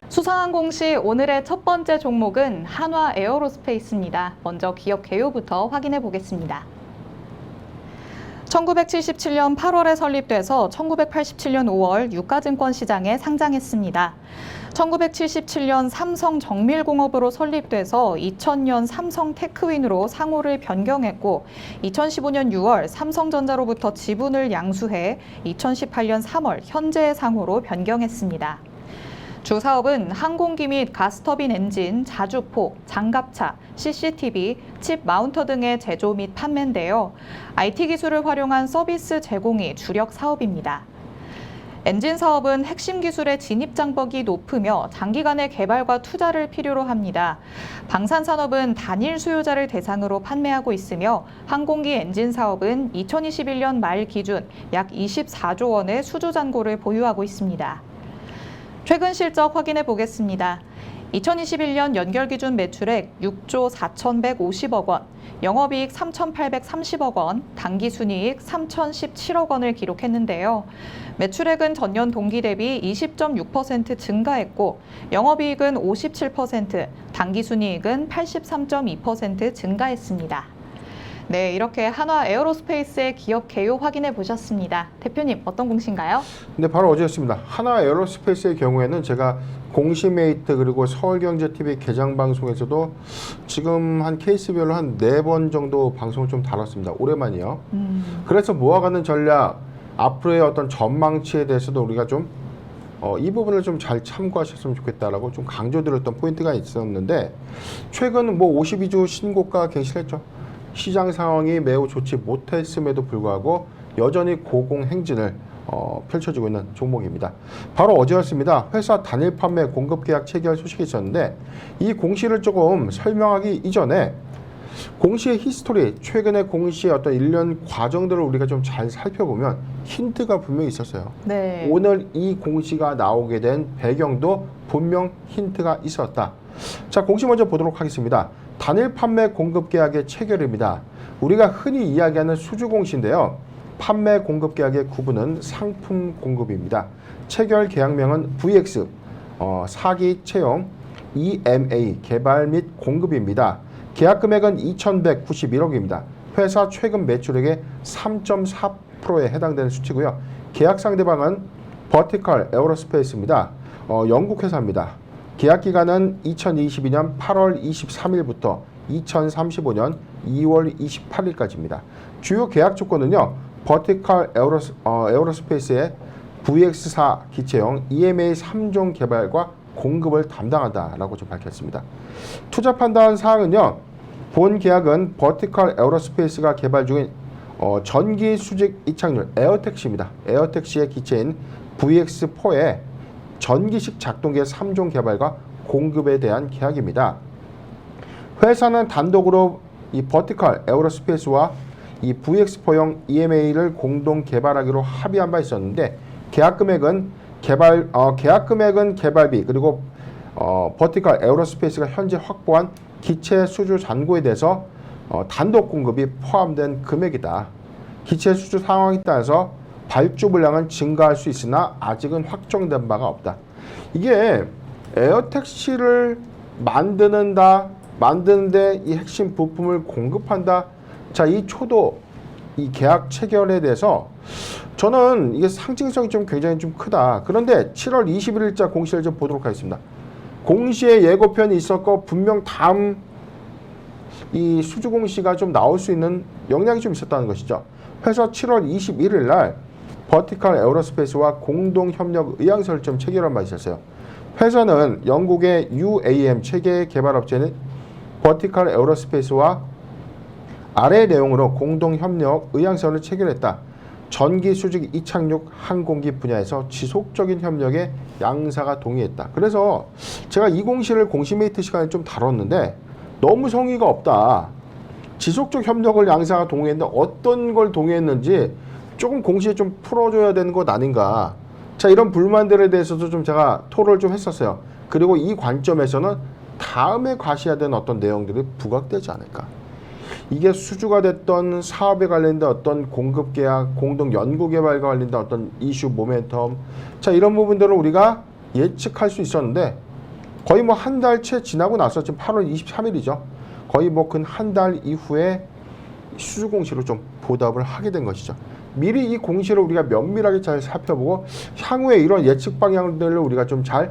수상항공시 오늘의 첫 번째 종목은 한화 에어로스페이스입니다. 먼저 기업 개요부터 확인해 보겠습니다. 1977년 8월에 설립돼서 1987년 5월 유가증권 시장에 상장했습니다. 1977년 삼성 정밀공업으로 설립돼서 2000년 삼성 테크윈으로 상호를 변경했고 2015년 6월 삼성전자로부터 지분을 양수해 2018년 3월 현재의 상호로 변경했습니다. 주 사업은 항공기 및 가스터빈 엔진, 자주포, 장갑차, CCTV, 칩 마운터 등의 제조 및 판매인데요. IT 기술을 활용한 서비스 제공이 주력 사업입니다. 엔진 사업은 핵심 기술의 진입 장벽이 높으며 장기간의 개발과 투자를 필요로 합니다. 방산 산업은 단일 수요자를 대상으로 판매하고 있으며 항공기 엔진 사업은 2021년 말 기준 약 24조 원의 수주 잔고를 보유하고 있습니다. 최근 실적 확인해 보겠습니다. 2021년 연결 기준 매출액 6조 4,150억 원, 영업이익 3,830억 원, 당기순이익 3,017억 원을 기록했는데요. 매출액은 전년 동기 대비 20.6% 증가했고 영업이익은 57%, 당기순이익은 83.2% 증가했습니다. 네, 이렇게 한화 에어로스페이스의 기업 개요 확인해 보셨습니다. 대표님, 어떤 공시인가요? 네, 바로 어제였습니다. 한화 에어로스페이스의 경우에는 제가 공시메이트 그리고 서울경제TV 개장 방송에서도 지금 한 케이스별로 한 4번 정도 방송을 좀 다뤘습니다. 오랜만이요. 그래서 모아가는 전략, 앞으로의 어떤 전망치에 대해서도 우리가 좀 이 부분을 좀 잘 참고하셨으면 좋겠다라고 좀 강조드렸던 포인트가 있었는데 최근 52주 신고가 갱신했죠. 시장 상황이 매우 좋지 못했음에도 불구하고 여전히 고공행진을 펼쳐지고 있는 종목입니다. 바로 어제였습니다. 회사 단일 판매 공급 계약 체결 소식이 있었는데 이 공시를 조금 설명하기 이전에 공시의 히스토리, 최근의 공시의 어떤 일련 과정들을 우리가 좀 잘 살펴보면 힌트가 분명히 있었어요. 네. 오늘 이 공시가 나오게 된 배경도 분명 힌트가 있었다. 자, 공시 먼저 보도록 하겠습니다. 단일 판매 공급 계약의 체결입니다. 우리가 흔히 이야기하는 수주 공시인데요. 판매 공급 계약의 구분은 상품 공급입니다. 체결 계약명은 VX, 사기 채용, EMA, 개발 및 공급입니다. 계약 금액은 2,191억입니다. 회사 최근 매출액의 3.4%에 해당되는 수치고요. 계약 상대방은 버티컬 에어로스페이스입니다. 영국 회사입니다. 계약 기간은 2022년 8월 23일부터 2035년 2월 28일까지입니다. 주요 계약 조건은요. 버티컬 에어로스페이스의 VX4 기체형 EMA 3종 개발과 공급을 담당한다라고 좀 밝혔습니다. 투자 판단 사항은요. 본 계약은 버티컬 에어로스페이스가 개발 중인 전기 수직 이착륙 에어택시입니다. 에어택시의 기체인 VX4의 전기식 작동기의 3종 개발과 공급에 대한 계약입니다. 회사는 단독으로 이 버티컬 에어로스페이스와 이 VX4형 EMA를 공동 개발하기로 합의한 바 있었는데 계약 금액은 개발비 그리고 버티컬 에어로스페이스가 현재 확보한 기체 수주 잔고에 대해서 단독 공급이 포함된 금액이다. 기체 수주 상황에 따라서 발주 분량은 증가할 수 있으나 아직은 확정된 바가 없다. 이게 에어택시를 만드는데 이 핵심 부품을 공급한다. 자, 이 초도 이 계약 체결에 대해서 저는 이게 상징성이 좀 굉장히 좀 크다. 그런데 7월 21일자 공시를 좀 보도록 하겠습니다. 공시에 예고편이 있었고 분명 다음 이 수주 공시가 좀 나올 수 있는 역량이 좀 있었다는 것이죠. 회사 7월 21일 날 버티컬 에어로스페이스와 공동 협력 의향서를 좀 체결한 바 있었어요. 회사는 영국의 UAM 체계 개발 업체는 버티컬 에어로스페이스와 아래 내용으로 공동 협력 의향서를 체결했다. 전기 수직 이착륙 항공기 분야에서 지속적인 협력에 양사가 동의했다. 그래서 제가 이 공시를 공시메이트 시간에 좀 다뤘는데 너무 성의가 없다. 지속적 협력을 양사가 동의했는데 어떤 걸 동의했는지 조금 공시에 좀 풀어줘야 되는 것 아닌가. 자, 이런 불만들에 대해서도 좀 제가 토론을 좀 했었어요. 그리고 이 관점에서는 다음에 과시해야 되는 어떤 내용들이 부각되지 않을까. 이게 수주가 됐던 사업에 관련된 어떤 공급 계약, 공동 연구 개발과 관련된 어떤 이슈 모멘텀, 자, 이런 부분들을 우리가 예측할 수 있었는데 거의 뭐 한 달 채 지나고 나서 지금 8월 23일이죠. 거의 뭐 근 한 달 이후에 수주 공시로 좀 보답을 하게 된 것이죠. 미리 이 공시를 우리가 면밀하게 잘 살펴보고 향후에 이런 예측 방향들을 우리가 좀 잘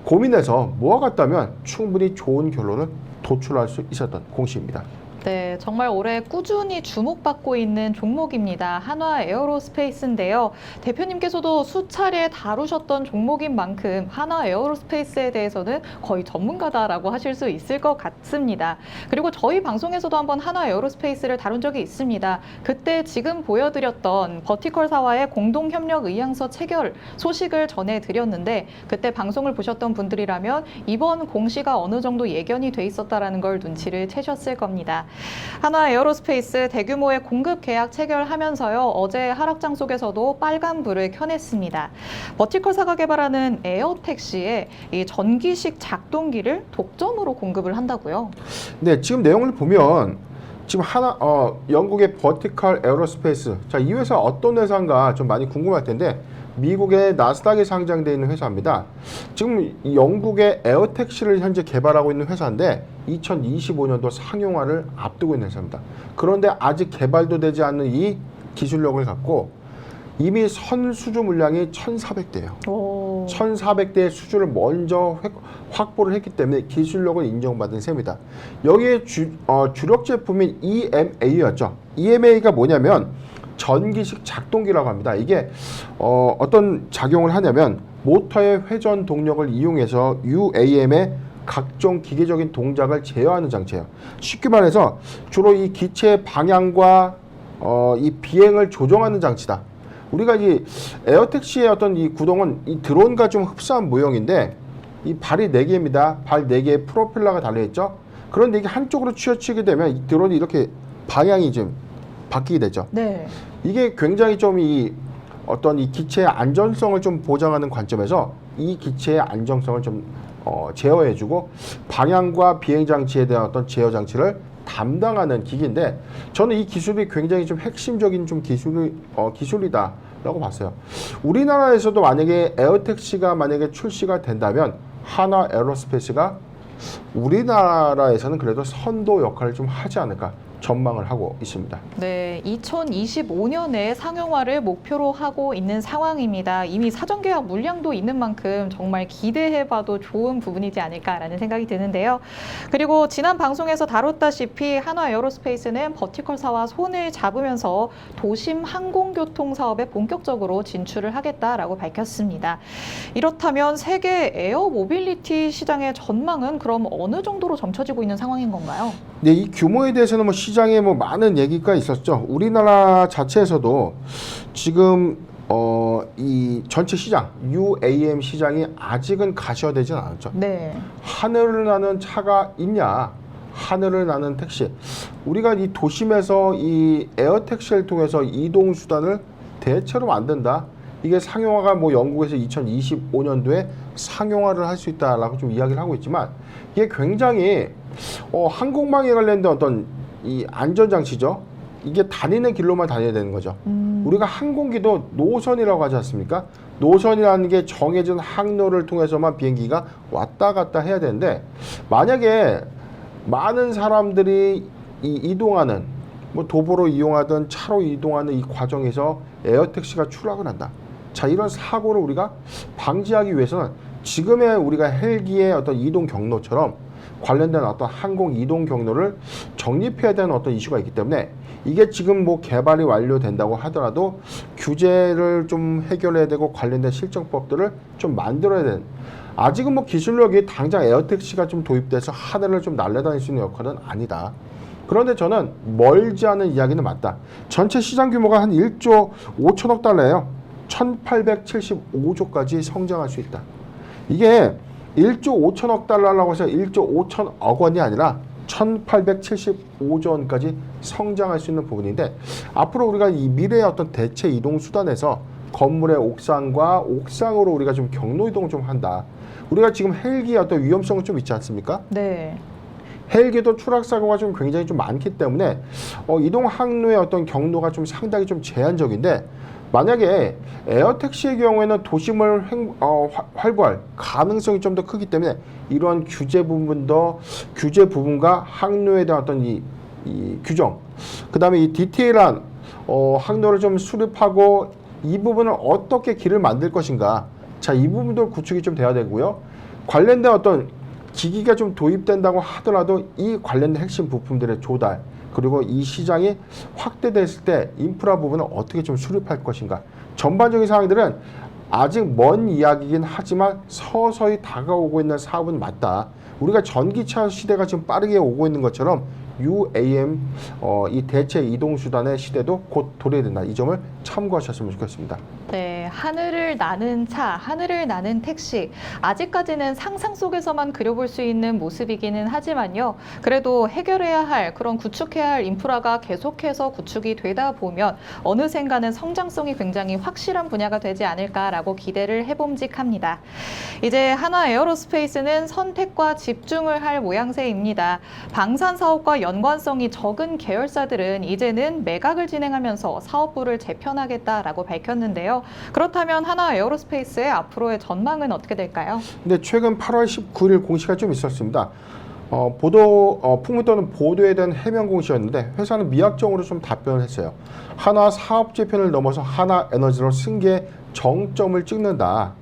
고민해서 모아갔다면 충분히 좋은 결론을 도출할 수 있었던 공시입니다. 네, 정말 올해 꾸준히 주목받고 있는 종목입니다. 한화 에어로스페이스인데요. 대표님께서도 수차례 다루셨던 종목인 만큼 한화 에어로스페이스에 대해서는 거의 전문가다라고 하실 수 있을 것 같습니다. 그리고 저희 방송에서도 한번 한화 에어로스페이스를 다룬 적이 있습니다. 그때 지금 보여드렸던 버티컬사와의 공동협력 의향서 체결 소식을 전해드렸는데 그때 방송을 보셨던 분들이라면 이번 공시가 어느 정도 예견이 돼 있었다라는 걸 눈치를 채셨을 겁니다. 한화 에어로스페이스 대규모의 공급 계약 체결하면서요. 어제 하락장 속에서도 빨간불을 켜냈습니다. 버티컬사가 개발하는 에어택시에 이 전기식 작동기를 독점으로 공급을 한다고요. 네, 지금 내용을 보면 지금 영국의 버티컬 에어로스페이스, 자, 이 회사 어떤 회사인가 좀 많이 궁금할 텐데 미국의 나스닥에 상장되어 있는 회사입니다. 지금 영국의 에어택시를 현재 개발하고 있는 회사인데 2025년도 상용화를 앞두고 있는 회사입니다. 그런데 아직 개발도 되지 않는 이 기술력을 갖고 이미 선 수주 물량이 1,400대예요. 1,400대의 수주를 먼저 확보를 했기 때문에 기술력을 인정받은 셈이다. 여기에 주력 제품인 EMA였죠. EMA가 뭐냐면 전기식 작동기라고 합니다. 이게 어떤 작용을 하냐면 모터의 회전 동력을 이용해서 UAM의 각종 기계적인 동작을 제어하는 장치예요. 쉽게 말해서 주로 이 기체의 방향과 이 비행을 조정하는 장치다. 우리가 이 에어택시의 어떤 이 구동은 이 드론과 좀 흡사한 모형인데 이 발이 4개입니다. 발 4개에 프로펠러가 달려있죠. 그런데 이게 한쪽으로 치우치게 되면 이 드론이 이렇게 방향이 좀 바뀌게 되죠. 네. 이게 굉장히 좀 이 어떤 이 기체의 안전성을 좀 보장하는 관점에서 이 기체의 안정성을 좀 제어해주고 방향과 비행 장치에 대한 어떤 제어 장치를 담당하는 기기인데 저는 이 기술이 굉장히 좀 핵심적인 좀 기술이다라고 봤어요. 우리나라에서도 만약에 에어택시가 만약에 출시가 된다면 한화 에어로스페이스가 우리나라에서는 그래도 선도 역할을 좀 하지 않을까 전망을 하고 있습니다. 네, 2025년에 상용화를 목표로 하고 있는 상황입니다. 이미 사전 계약 물량도 있는 만큼 정말 기대해봐도 좋은 부분이지 않을까라는 생각이 드는데요. 그리고 지난 방송에서 다뤘다시피 한화 에어로스페이스는 버티컬사와 손을 잡으면서 도심 항공교통 사업에 본격적으로 진출을 하겠다라고 밝혔습니다. 이렇다면 세계 에어 모빌리티 시장의 전망은 그럼 어느 정도로 점쳐지고 있는 상황인 건가요? 네, 이 규모에 대해서는 뭐 시장에 뭐 많은 얘기가 있었죠. 우리나라 자체에서도 지금 이 전체 시장 UAM 시장이 아직은 가시화되진 않았죠. 네. 하늘을 나는 차가 있냐? 하늘을 나는 택시. 우리가 이 도심에서 이 에어택시를 통해서 이동 수단을 대체로 만든다. 이게 상용화가 뭐 영국에서 2025년도에 상용화를 할 수 있다라고 좀 이야기를 하고 있지만 이게 굉장히 항공망에 관련된 어떤 이 안전장치죠. 이게 다니는 길로만 다녀야 되는 거죠. 우리가 항공기도 노선이라고 하지 않습니까? 노선이라는 게 정해진 항로를 통해서만 비행기가 왔다 갔다 해야 되는데 만약에 많은 사람들이 이동하는 뭐 도보로 이용하든 차로 이동하는 이 과정에서 에어택시가 추락을 한다. 자, 이런 사고를 우리가 방지하기 위해서는 지금의 우리가 헬기의 어떤 이동 경로처럼 관련된 어떤 항공 이동 경로를 정립해야 되는 어떤 이슈가 있기 때문에 이게 지금 뭐 개발이 완료된다고 하더라도 규제를 좀 해결해야 되고 관련된 실정법들을 좀 만들어야 되는 아직은 뭐 기술력이 당장 에어택시가 좀 도입돼서 하늘을 좀 날아다닐 수 있는 역할은 아니다. 그런데 저는 멀지 않은 이야기는 맞다. 전체 시장 규모가 한 1조 5천억 달러예요. 1875조까지 성장할 수 있다. 이게 1조 5천억 달러라고 해서 1조 5천억 원이 아니라 1875조 원까지 성장할 수 있는 부분인데 앞으로 우리가 이 미래의 어떤 대체 이동 수단에서 건물의 옥상과 옥상으로 우리가 좀 경로 이동을 좀 한다. 우리가 지금 헬기의 어떤 위험성은 좀 있지 않습니까? 네. 헬기도 추락 사고가 좀 굉장히 좀 많기 때문에 이동 항로의 어떤 경로가 좀 상당히 좀 제한적인데 만약에 에어택시의 경우에는 도심을 활보할 가능성이 좀 더 크기 때문에 이런 규제 부분과 항로에 대한 어떤 이 규정, 그 다음에 이 디테일한 항로를 좀 수립하고 이 부분을 어떻게 길을 만들 것인가. 자, 이 부분도 구축이 좀 돼야 되고요. 관련된 어떤 기기가 좀 도입된다고 하더라도 이 관련된 핵심 부품들의 조달, 그리고 이 시장이 확대됐을 때 인프라 부분을 어떻게 좀 수립할 것인가. 전반적인 사항들은 아직 먼 이야기이긴 하지만 서서히 다가오고 있는 사업은 맞다. 우리가 전기차 시대가 지금 빠르게 오고 있는 것처럼 UAM 이 대체 이동 수단의 시대도 곧 도래된다. 이 점을 참고하셨으면 좋겠습니다. 네, 하늘을 나는 차, 하늘을 나는 택시. 아직까지는 상상 속에서만 그려볼 수 있는 모습이기는 하지만요. 그래도 해결해야 할, 그런 구축해야 할 인프라가 계속해서 구축이 되다 보면 어느샌가는 성장성이 굉장히 확실한 분야가 되지 않을까라고 기대를 해봄직합니다. 이제 한화 에어로스페이스는 선택과 집중을 할 모양새입니다. 방산 사업과 연관성이 적은 계열사들은 이제는 매각을 진행하면서 사업부를 재편하겠다라고 밝혔는데요. 그렇다면 한화 에어로스페이스의 앞으로의 전망은 어떻게 될까요? 근데 최근 8월 19일 공시가 좀 있었습니다. 풍문 떠는 보도에 대한 해명 공시였는데 회사는 미약정으로 좀 답변을 했어요. 한화 사업 재편을 넘어서 한화 에너지로 승계 정점을 찍는다.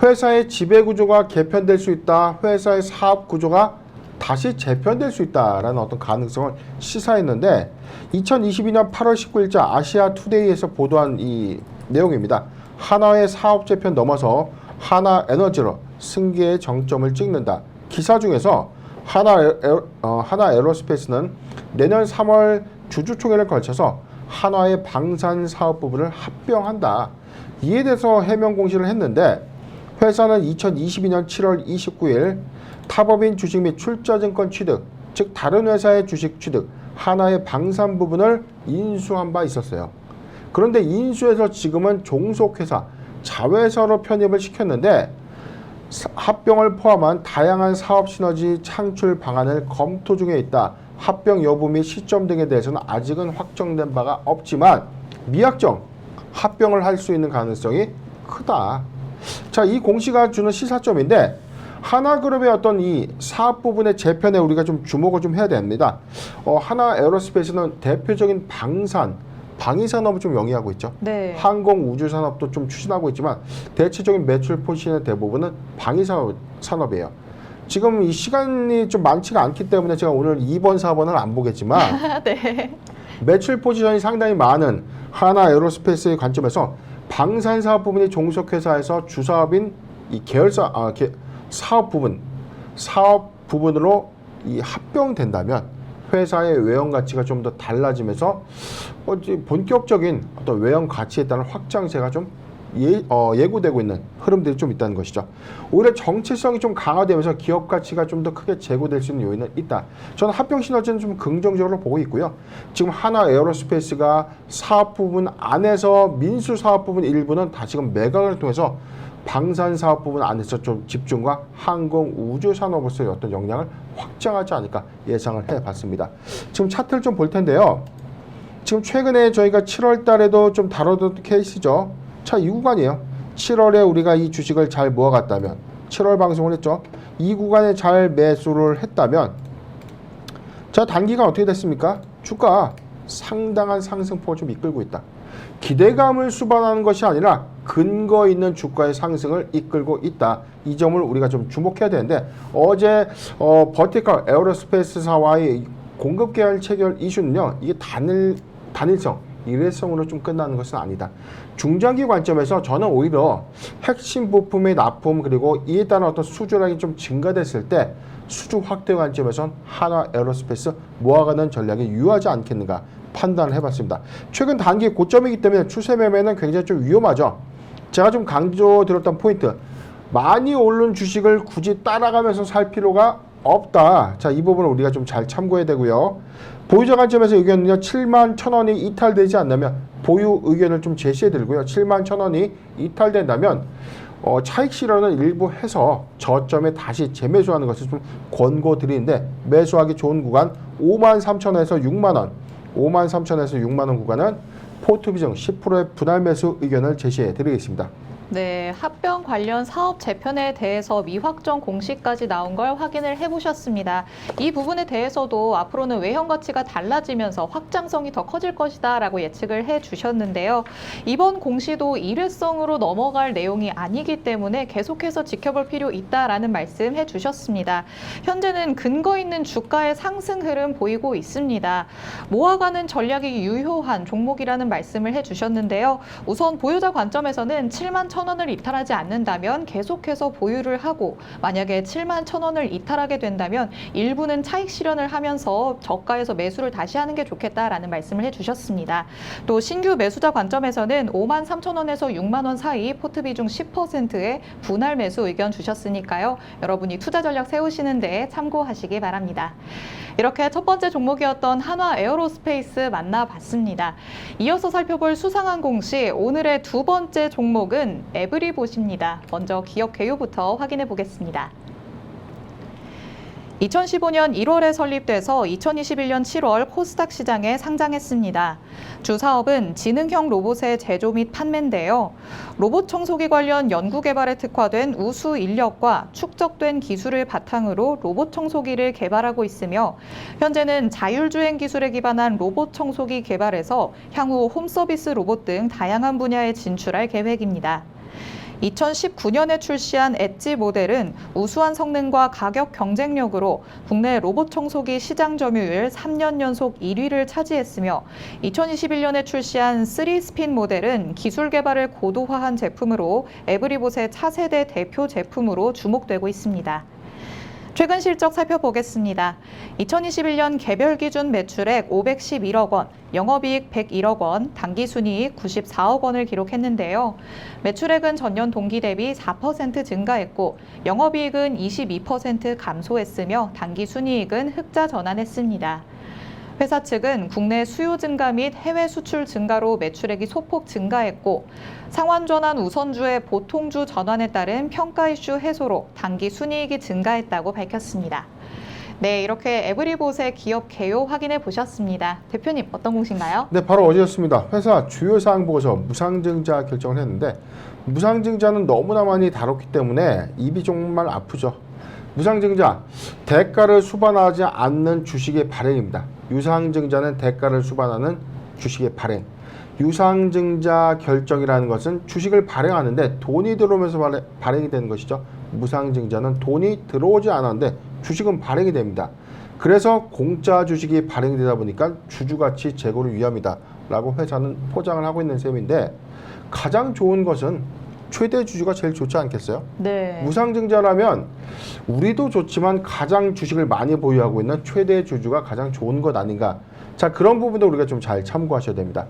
회사의 지배 구조가 개편될 수 있다. 회사의 사업 구조가 다시 재편될 수 있다라는 어떤 가능성을 시사했는데 2022년 8월 19일자 아시아 투데이에서 보도한 이 내용입니다. 한화의 사업 재편 넘어서 한화 에너지로 승계의 정점을 찍는다. 기사 중에서 한화 에어로스페이스는 내년 3월 주주총회를 걸쳐서 한화의 방산 사업 부분을 합병한다. 이에 대해서 해명 공시를 했는데 회사는 2022년 7월 29일 타법인 주식 및 출자증권 취득, 즉 다른 회사의 주식 취득, 한화의 방산 부분을 인수한 바 있었어요. 그런데 인수해서 지금은 종속회사, 자회사로 편입을 시켰는데 합병을 포함한 다양한 사업 시너지 창출 방안을 검토 중에 있다. 합병 여부 및 시점 등에 대해서는 아직은 확정된 바가 없지만 미약정, 합병을 할 수 있는 가능성이 크다. 자, 이 공시가 주는 시사점인데 하나그룹의 어떤 이 사업 부분의 재편에 우리가 좀 주목을 좀 해야 됩니다. 한화 에어로스페이스는 대표적인 방위 산업을 좀 영위하고 있죠. 네. 항공 우주 산업도 좀 추진하고 있지만 대체적인 매출 포지션의 대부분은 방위 산업이에요. 지금 이 시간이 좀 많지가 않기 때문에 제가 오늘 2번, 4번을 안 보겠지만 네. 매출 포지션이 상당히 많은 한화 에어로스페이스의 관점에서 방산 사업 부분이 종속회사에서 주사업인 이 계열사 사업 부분으로 이 합병된다면 회사의 외형 가치가 좀 더 달라지면서 본격적인 어떤 외형 가치에 따른 확장세가 좀 예고되고 있는 흐름들이 좀 있다는 것이죠. 오히려 정체성이 좀 강화되면서 기업 가치가 좀 더 크게 제고될 수 있는 요인은 있다. 저는 합병 시너지는 좀 긍정적으로 보고 있고요. 지금 한화 에어로스페이스가 사업 부분 안에서 민수 사업 부분 일부는 다시금 매각을 통해서 방산 사업 부분 안에서 좀 집중과 항공 우주 산업으로서의 어떤 역량을 확장하지 않을까 예상을 해봤습니다. 지금 차트를 좀 볼 텐데요. 지금 최근에 저희가 7월 달에도 좀 다뤘던 케이스죠. 자, 이 구간이에요. 7월에 우리가 이 주식을 잘 모아갔다면 7월 방송을 했죠. 이 구간에 잘 매수를 했다면 자, 단기간 어떻게 됐습니까? 주가 상당한 상승폭을 좀 이끌고 있다. 기대감을 수반하는 것이 아니라 근거 있는 주가의 상승을 이끌고 있다. 이 점을 우리가 좀 주목해야 되는데 어제 버티컬 에어로스페이스사와의 공급 계약 체결 이슈는요. 이게 단일성, 일회성으로 좀 끝나는 것은 아니다. 중장기 관점에서 저는 오히려 핵심 부품의 납품 그리고 이에 따른 어떤 수주량이 좀 증가됐을 때 수주 확대 관점에선 한화 에어로스페이스 모아가는 전략이 유효하지 않겠는가 판단을 해봤습니다. 최근 단기 고점이기 때문에 추세 매매는 굉장히 좀 위험하죠. 제가 좀 강조드렸던 포인트, 많이 오른 주식을 굳이 따라가면서 살 필요가 없다. 자, 이 부분을 우리가 좀 잘 참고해야 되고요. 보유자 관점에서 의견은요, 71,000원이 이탈되지 않는다면 보유 의견을 좀 제시해드리고요. 71,000원이 이탈된다면 차익 실현을 일부 해서 저점에 다시 재매수하는 것을 좀 권고드리는데 매수하기 좋은 구간 53,000원에서 6만원, 53,000원에서 6만원 구간은 포트비중 10%의 분할 매수 의견을 제시해 드리겠습니다. 네, 합병 관련 사업 재편에 대해서 미확정 공시까지 나온 걸 확인을 해보셨습니다. 이 부분에 대해서도 앞으로는 외형 가치가 달라지면서 확장성이 더 커질 것이다 라고 예측을 해주셨는데요. 이번 공시도 일회성으로 넘어갈 내용이 아니기 때문에 계속해서 지켜볼 필요 있다라는 말씀 해주셨습니다. 현재는 근거 있는 주가의 상승 흐름 보이고 있습니다. 모아가는 전략이 유효한 종목이라는 말씀을 해주셨는데요. 우선 보유자 관점에서는 7만 1,000원을 이탈하지 않는다면 계속해서 보유를 하고, 만약에 7만 1,000원을 이탈하게 된다면 일부는 차익 실현을 하면서 저가에서 매수를 다시 하는 게 좋겠다라는 말씀을 해주셨습니다. 또 신규 매수자 관점에서는 5만 3,000원에서 6만 원 사이 포트 비중 10%의 분할 매수 의견 주셨으니까요. 여러분이 투자 전략 세우시는데 참고하시기 바랍니다. 이렇게 첫 번째 종목이었던 한화 에어로스페이스 만나봤습니다. 이어서 살펴볼 수상한 공시, 오늘의 두 번째 종목은 에브리봇입니다. 먼저 기업 개요부터 확인해 보겠습니다. 2015년 1월에 설립돼서 2021년 7월 코스닥 시장에 상장했습니다. 주 사업은 지능형 로봇의 제조 및 판매인데요. 로봇 청소기 관련 연구 개발에 특화된 우수 인력과 축적된 기술을 바탕으로 로봇 청소기를 개발하고 있으며, 현재는 자율주행 기술에 기반한 로봇 청소기 개발에서 향후 홈서비스 로봇 등 다양한 분야에 진출할 계획입니다. 2019년에 출시한 엣지 모델은 우수한 성능과 가격 경쟁력으로 국내 로봇 청소기 시장 점유율 3년 연속 1위를 차지했으며, 2021년에 출시한 3스핀 모델은 기술 개발을 고도화한 제품으로 에브리봇의 차세대 대표 제품으로 주목되고 있습니다. 최근 실적 살펴보겠습니다. 2021년 개별 기준 매출액 511억 원, 영업이익 101억 원, 당기순이익 94억 원을 기록했는데요. 매출액은 전년 동기 대비 4% 증가했고, 영업이익은 22% 감소했으며 당기순이익은 흑자 전환했습니다. 회사 측은 국내 수요 증가 및 해외 수출 증가로 매출액이 소폭 증가했고, 상환 전환 우선주의 보통주 전환에 따른 평가 이슈 해소로 당기 순이익이 증가했다고 밝혔습니다. 네, 이렇게 에브리봇의 기업 개요 확인해 보셨습니다. 대표님, 어떤 공시인가요? 네, 바로 어제였습니다. 회사 주요 사항 보고서 무상증자 결정을 했는데, 무상증자는 너무나 많이 다뤘기 때문에 입이 정말 아프죠. 무상증자, 대가를 수반하지 않는 주식의 발행입니다. 유상증자는 대가를 수반하는 주식의 발행. 유상증자 결정이라는 것은 주식을 발행하는데 돈이 들어오면서 발행이 되는 것이죠. 무상증자는 돈이 들어오지 않았는데 주식은 발행이 됩니다. 그래서 공짜 주식이 발행이 되다 보니까 주주가치 제고를 위함이다 라고 회사는 포장을 하고 있는 셈인데, 가장 좋은 것은 최대 주주가 제일 좋지 않겠어요? 네. 무상증자라면 우리도 좋지만 가장 주식을 많이 보유하고 있는 최대 주주가 가장 좋은 것 아닌가. 자, 그런 부분도 우리가 좀 잘 참고하셔야 됩니다.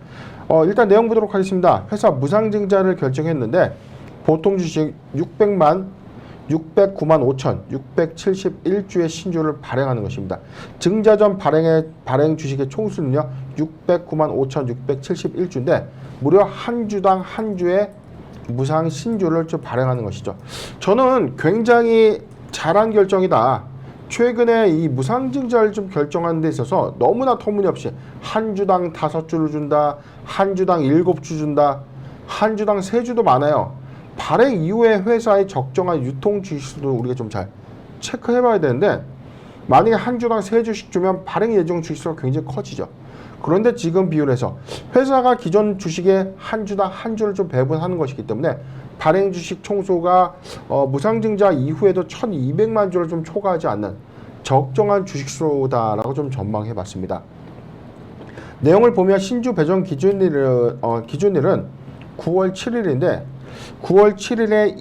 일단 내용 보도록 하겠습니다. 회사 무상증자를 결정했는데, 보통 주식 609만 5,671주의 신주를 발행하는 것입니다. 증자 전 발행 주식의 총수는요 609만 5,671주인데 무려 한 주당 한 주의 무상 신주를 좀 발행하는 것이죠. 저는 굉장히 잘한 결정이다. 최근에 이 무상증자를 좀 결정하는 데 있어서 너무나 터무니없이 한 주당 5주를 준다, 한 주당 7주 준다, 한 주당 3주도 많아요. 발행 이후에 회사의 적정한 유통 주식수도 우리가 좀 잘 체크해 봐야 되는데, 만약에 한 주당 3주씩 주면 발행 예정 주식수가 굉장히 커지죠. 그런데 지금 비율에서 회사가 기존 주식에 한 주당 한 주를 좀 배분하는 것이기 때문에 발행 주식 총수가 무상증자 이후에도 1,200만 주를 좀 초과하지 않는 적정한 주식수다라고 좀 전망해 봤습니다. 내용을 보면 신주 배정 기준일은 9월 7일인데 9월 7일에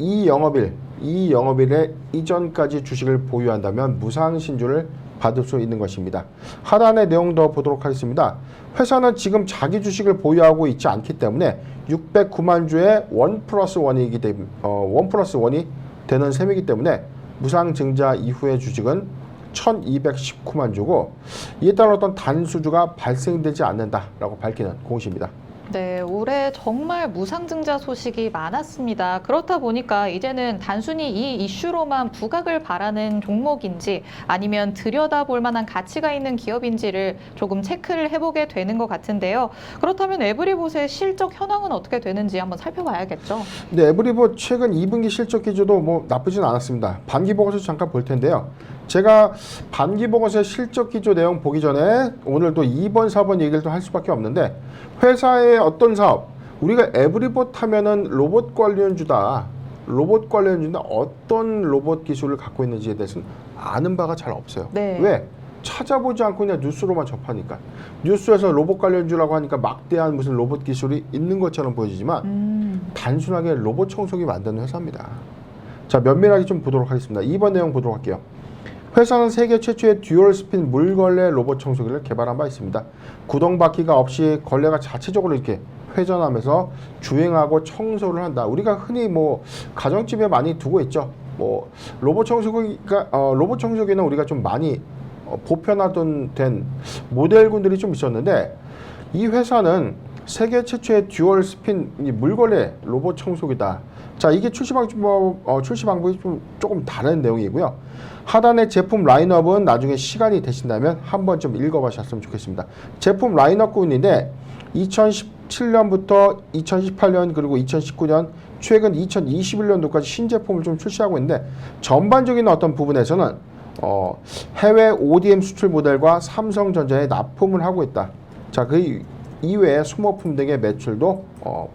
이 영업일에 이전까지 주식을 보유한다면 무상 신주를 받을 수 있는 것입니다. 하단의 내용 더 보도록 하겠습니다. 회사는 지금 자기 주식을 보유하고 있지 않기 때문에 609만 주의 1+1이 되는 셈이기 때문에 무상 증자 이후의 주식은 1,219만 주고, 이에 따라 어떤 단수주가 발생되지 않는다라고 밝히는 공시입니다. 네, 올해 정말 무상증자 소식이 많았습니다. 그렇다 보니까 이제는 단순히 이 이슈로만 부각을 바라는 종목인지 아니면 들여다볼 만한 가치가 있는 기업인지를 조금 체크를 해보게 되는 것 같은데요. 그렇다면 에브리봇의 실적 현황은 어떻게 되는지 한번 살펴봐야겠죠. 네, 에브리봇 최근 2분기 실적 기조도 뭐 나쁘진 않았습니다. 반기 보고서 잠깐 볼 텐데요. 제가 반기 보고서 실적 기조 내용 보기 전에 오늘도 2번, 4번 얘기를 좀 할 수밖에 없는데 회사의 어떤 사업, 우리가 에브리봇 하면은 로봇 관련주다. 로봇 관련주인데 어떤 로봇 기술을 갖고 있는지에 대해서는 아는 바가 잘 없어요. 네. 왜? 찾아보지 않고 그냥 뉴스로만 접하니까. 뉴스에서 로봇 관련주라고 하니까 막대한 무슨 로봇 기술이 있는 것처럼 보여지지만 단순하게 로봇 청소기 만드는 회사입니다. 자, 면밀하게 좀 보도록 하겠습니다. 2번 내용 보도록 할게요. 회사는 세계 최초의 듀얼 스핀 물걸레 로봇 청소기를 개발한 바 있습니다. 구동바퀴가 없이 걸레가 자체적으로 이렇게 회전하면서 주행하고 청소를 한다. 우리가 흔히 뭐 가정집에 많이 두고 있죠. 뭐 로봇 청소기는 우리가 좀 많이 보편화된 모델군들이 좀 있었는데 이 회사는 세계 최초의 듀얼 스핀 물걸레 로봇 청소기다. 자, 이게 출시 방법이 좀 조금 다른 내용이고요. 하단의 제품 라인업은 나중에 시간이 되신다면 한 번쯤 읽어보셨으면 좋겠습니다. 제품 라인업군인데 2017년부터 2018년 그리고 2019년 최근 2021년도까지 신제품을 좀 출시하고 있는데 전반적인 어떤 부분에서는 해외 ODM 수출 모델과 삼성전자에 납품을 하고 있다. 자, 그 이외에 소모품 등의 매출도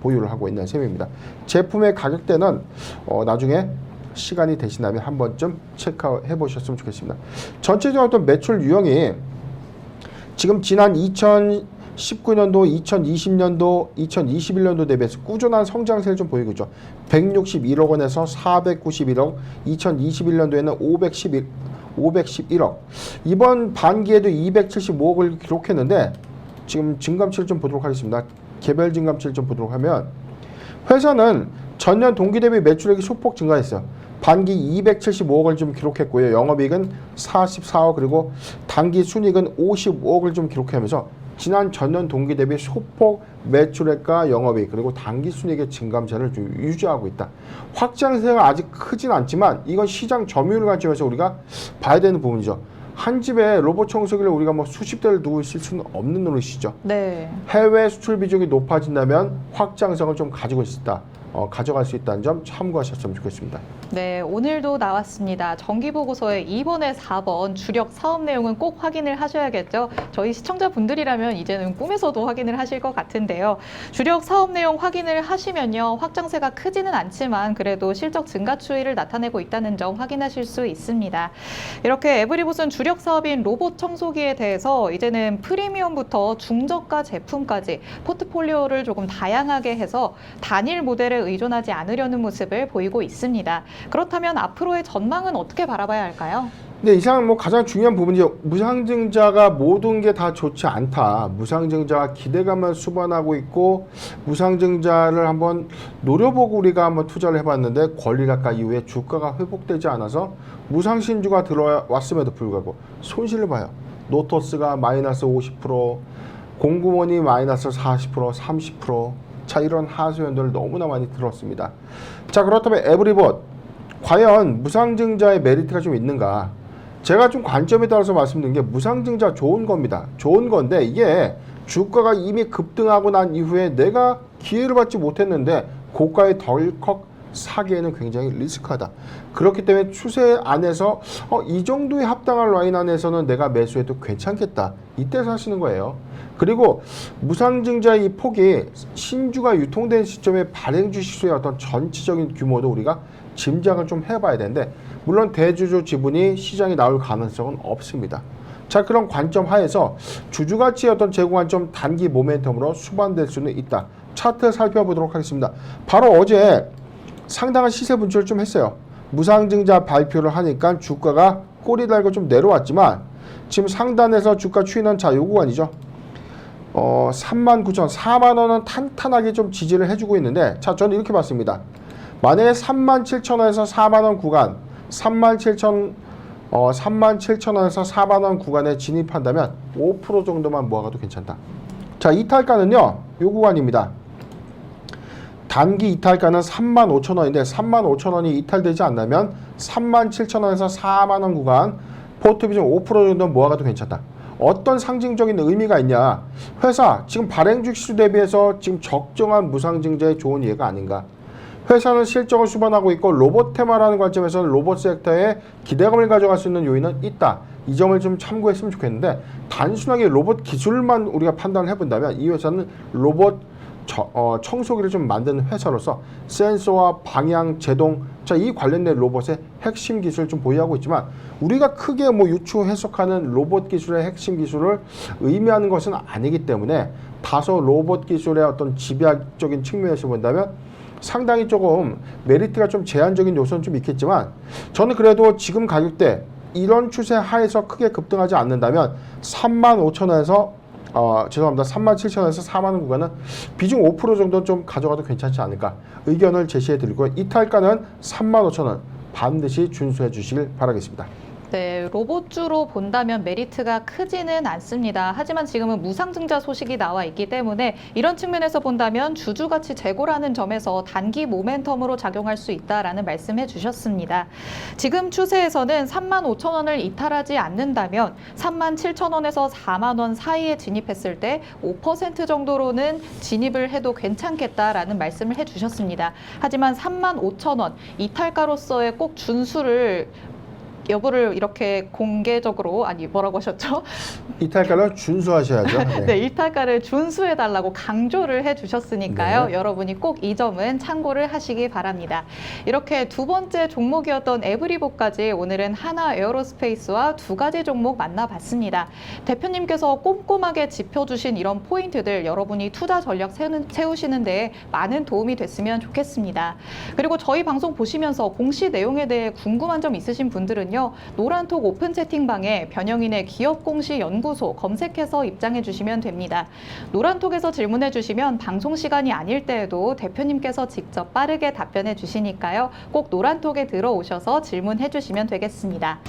보유를 하고 있는 셈입니다. 제품의 가격대는 나중에 시간이 되신다면 한 번쯤 체크해 보셨으면 좋겠습니다. 전체적으로 어떤 매출 유형이 지금 지난 2019년도, 2020년도, 2021년도 대비해서 꾸준한 성장세를 좀 보이고 있죠. 161억 원에서 491억, 2021년도에는 511억, 이번 반기에도 275억을 기록했는데 지금 증감치를 좀 보도록 하겠습니다. 개별 증감치를 좀 보도록 하면 회사는 전년 동기 대비 매출액이 소폭 증가했어요. 반기 275억을 좀 기록했고요. 영업이익은 44억 그리고 당기 순이익은 55억을 좀 기록하면서 지난 전년 동기 대비 소폭 매출액과 영업이익 그리고 당기 순이익의 증감세를 좀 유지하고 있다. 확장세가 아직 크진 않지만 이건 시장 점유율 관점에서 우리가 봐야 되는 부분이죠. 한 집에 로봇 청소기를 우리가 뭐 수십 대를 두고 있을 수는 없는 노릇이죠. 네. 해외 수출 비중이 높아진다면 확장성을 좀 가지고 있다. 가져갈 수 있다는 점 참고하셨으면 좋겠습니다. 네, 오늘도 나왔습니다. 정기보고서의 2번에 4번 주력 사업 내용은 꼭 확인을 하셔야겠죠. 저희 시청자분들이라면 이제는 꿈에서도 확인을 하실 것 같은데요. 주력 사업 내용 확인을 하시면요. 확장세가 크지는 않지만 그래도 실적 증가 추이를 나타내고 있다는 점 확인하실 수 있습니다. 이렇게 에브리봇은 주력 사업인 로봇 청소기에 대해서 이제는 프리미엄부터 중저가 제품까지 포트폴리오를 조금 다양하게 해서 단일 모델에 의존하지 않으려는 모습을 보이고 있습니다. 그렇다면 앞으로의 전망은 어떻게 바라봐야 할까요? 네, 이상 뭐 가장 중요한 부분이죠. 무상증자가 모든 게 다 좋지 않다. 무상증자가 기대감을 수반하고 있고 무상증자를 한번 노려보고 우리가 한번 투자를 해봤는데 권리락가 이후에 주가가 회복되지 않아서 무상신주가 들어왔음에도 불구하고 손실을 봐요. 노토스가 마이너스 50%, 공구원이 마이너스 40%, 30%. 자, 이런 하소연들을 너무나 많이 들었습니다. 자, 그렇다면 에브리봇 과연 무상증자의 메리트가 좀 있는가? 제가 좀 관점에 따라서 말씀드린 게 무상증자 좋은 겁니다. 좋은 건데 이게 주가가 이미 급등하고 난 이후에 내가 기회를 받지 못했는데 고가에 덜컥 사기에는 굉장히 리스크하다. 그렇기 때문에 추세 안에서 이 정도의 합당한 라인 안에서는 내가 매수해도 괜찮겠다. 이때 사시는 거예요. 그리고 무상증자의 이 폭이 신주가 유통된 시점에 발행주 시수의 어떤 전체적인 규모도 우리가 짐작을 좀 해봐야 되는데 물론 대주주 지분이 시장에 나올 가능성은 없습니다. 자, 그런 관점 하에서 주주가치의 어떤 제공한 좀 단기 모멘텀으로 수반될 수는 있다. 차트 살펴보도록 하겠습니다. 바로 어제 상당한 시세 분출을 좀 했어요. 무상증자 발표를 하니까 주가가 꼬리 달고 좀 내려왔지만 지금 상단에서 주가 추이는 자, 요 구간이죠. 39,000, 4만 원은 탄탄하게 좀 지지를 해주고 있는데 자, 저는 이렇게 봤습니다. 만약에 37,000원에서 4만 원 구간, 37,000원에서 4만 원 구간에 진입한다면 5% 정도만 모아가도 괜찮다. 자, 이탈가는요. 요 구간입니다. 단기 이탈가는 35,000원인데 35,000원이 이탈되지 않다면 37,000원에서 4만원 구간 포트 비중 5% 정도는 모아가도 괜찮다. 어떤 상징적인 의미가 있냐. 회사 지금 발행주식 시주 대비해서 지금 적정한 무상증자에 좋은 예가 아닌가. 회사는 실적을 수반하고 있고 로봇 테마라는 관점에서는 로봇 섹터에 기대감을 가져갈 수 있는 요인은 있다. 이 점을 좀 참고했으면 좋겠는데 단순하게 로봇 기술만 우리가 판단을 해본다면 이 회사는 로봇 청소기를 좀 만드는 회사로서 센서와 방향, 제동, 자, 이 관련된 로봇의 핵심 기술을 좀 보유하고 있지만 우리가 크게 뭐 유추 해석하는 로봇 기술의 핵심 기술을 의미하는 것은 아니기 때문에 다소 로봇 기술의 어떤 집약적인 측면에서 본다면 상당히 조금 메리트가 좀 제한적인 요소는 좀 있겠지만 저는 그래도 지금 가격대 이런 추세 하에서 크게 급등하지 않는다면 35,000원에서 37,000원에서 4만원 구간은 비중 5% 정도 좀 가져가도 괜찮지 않을까 의견을 제시해 드리고 이탈가는 35,000원 반드시 준수해 주시길 바라겠습니다. 네, 로봇주로 본다면 메리트가 크지는 않습니다. 하지만 지금은 무상증자 소식이 나와 있기 때문에 이런 측면에서 본다면 주주가치 재고라는 점에서 단기 모멘텀으로 작용할 수 있다라는 말씀해 주셨습니다. 지금 추세에서는 35,000원을 이탈하지 않는다면 37,000원에서 4만 원 사이에 진입했을 때 5% 정도로는 진입을 해도 괜찮겠다라는 말씀을 해 주셨습니다. 하지만 35,000원 이탈가로서의 꼭 준수를 여부를 이렇게 공개적으로 뭐라고 하셨죠? 이탈가를 준수하셔야죠. 네. 네, 이탈가를 준수해달라고 강조를 해주셨으니까요. 네. 여러분이 꼭 이 점은 참고를 하시기 바랍니다. 이렇게 두 번째 종목이었던 에브리보까지 오늘은 하나 에어로스페이스와 두 가지 종목 만나봤습니다. 대표님께서 꼼꼼하게 짚어주신 이런 포인트들 여러분이 투자 전략 세우시는 데 많은 도움이 됐으면 좋겠습니다. 그리고 저희 방송 보시면서 공시 내용에 대해 궁금한 점 있으신 분들은 노란톡 오픈 채팅방에 변영인의 기업공시연구소 검색해서 입장해 주시면 됩니다. 노란톡에서 질문해 주시면 방송 시간이 아닐 때에도 대표님께서 직접 빠르게 답변해 주시니까요. 꼭 노란톡에 들어오셔서 질문해 주시면 되겠습니다.